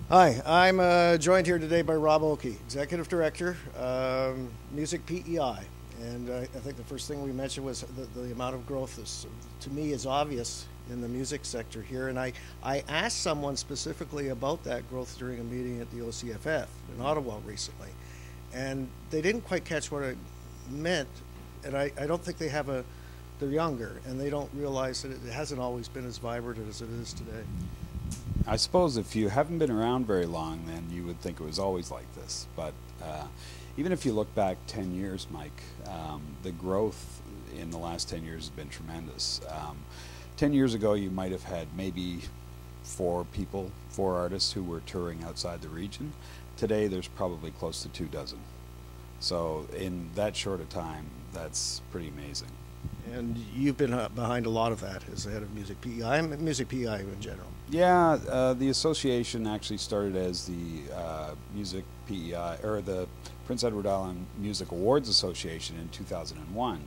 Hi, I'm joined here today by Rob Oakie, Executive Director, Music PEI. And I think the first thing we mentioned was the amount of growth to me, is obvious in the music sector here. And I asked someone specifically about that growth during a meeting at the OCFF in Ottawa recently. And they didn't quite catch what it meant. And I don't think they have they're younger, and they don't realize that it hasn't always been as vibrant as it is today. I suppose if you haven't been around very long, then you would think it was always like this. But even if you look back 10 years, Mike, the growth in the last 10 years has been tremendous. 10 years ago, you might have had maybe four artists who were touring outside the region. Today, there's probably close to 24. So in that short a time, that's pretty amazing. And you've been behind a lot of that as the head of Music PEI and Music PEI in general. Yeah, the association actually started as the Music PEI, or the Prince Edward Island Music Awards Association in 2001.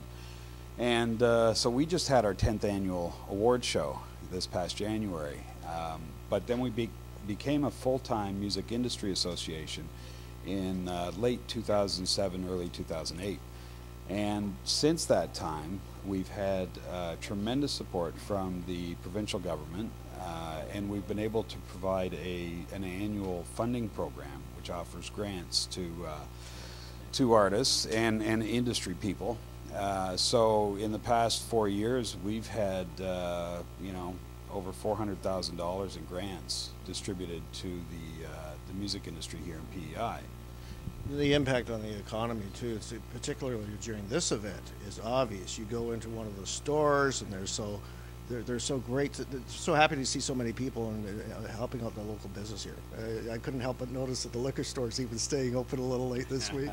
And so we just had our 10th annual award show this past January. But then we became a full-time music industry association in late 2007, early 2008. And since that time, we've had tremendous support from the provincial government, and we've been able to provide an annual funding program which offers grants to artists and industry people. So in the past 4 years, we've had over $400,000 in grants distributed to the music industry here in PEI. The impact on the economy too, particularly during this event, is obvious. You go into one of the stores and they're so great. They're so happy to see so many people and helping out the local business here. I couldn't help but notice that the liquor store's even staying open a little late this week.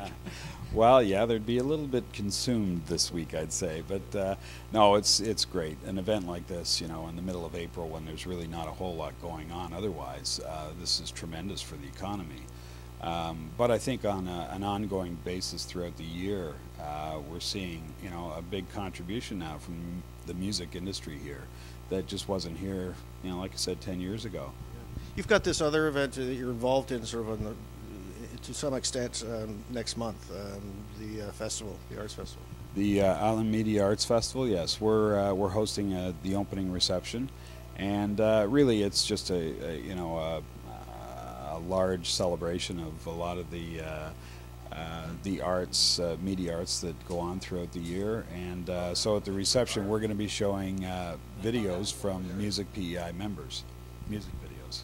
Well, yeah, they'd be a little bit consumed this week, I'd say. But no, it's great. An event like this, in the middle of April when there's really not a whole lot going on otherwise, this is tremendous for the economy. But I think on an ongoing basis throughout the year, we're seeing a big contribution now from the music industry here that just wasn't here, like I said, 10 years ago. Yeah. You've got this other event that you're involved in, sort of to some extent, next month, the festival, the arts festival. The Island Media Arts Festival, yes, we're hosting the opening reception, and really it's just a large celebration of a lot of the arts, media arts that go on throughout the year. And so at the reception, we're going to be showing videos from Music PEI members, music videos.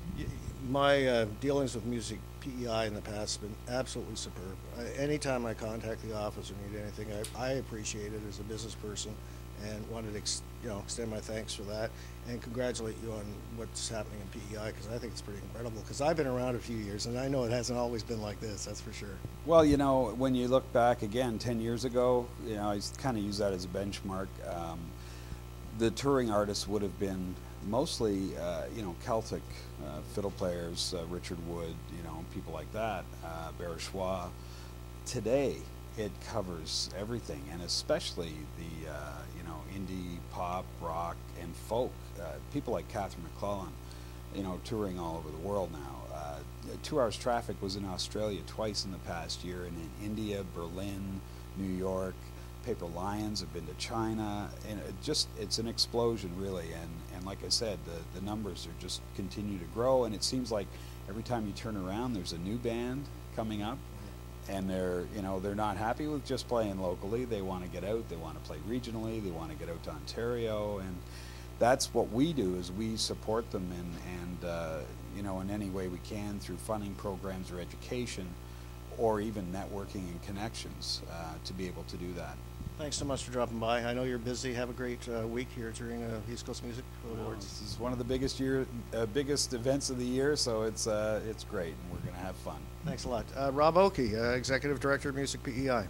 My dealings with Music PEI in the past have been absolutely superb. Anytime I contact the office or need anything, I appreciate it as a business person, and wanted to extend my thanks for that and congratulate you on what's happening in PEI, because I think it's pretty incredible, because I've been around a few years and I know it hasn't always been like this, that's for sure. Well, when you look back again 10 years ago, I kind of use that as a benchmark. The touring artists would have been mostly Celtic fiddle players, Richard Wood, people like that, Barishois. Today it covers everything, and especially the indie, pop, rock, and folk. People like Catherine McClellan, touring all over the world now. 2 Hours Traffic was in Australia twice in the past year, and in India, Berlin, New York. Paper Lions have been to China, and it's an explosion, really. And like I said, the numbers are just continue to grow, and it seems like every time you turn around, there's a new band coming up. And they're not happy with just playing locally. They want to get out. They want to play regionally. They want to get out to Ontario, and that's what we do. Is we support them and in any way we can through funding programs or education, or even networking and connections to be able to do that. Thanks so much for dropping by. I know you're busy. Have a great week here during East Coast Music Awards. This is one of the biggest events of the year, so it's great, and we're going to have fun. Thanks a lot. Rob Oakie, Executive Director of Music PEI.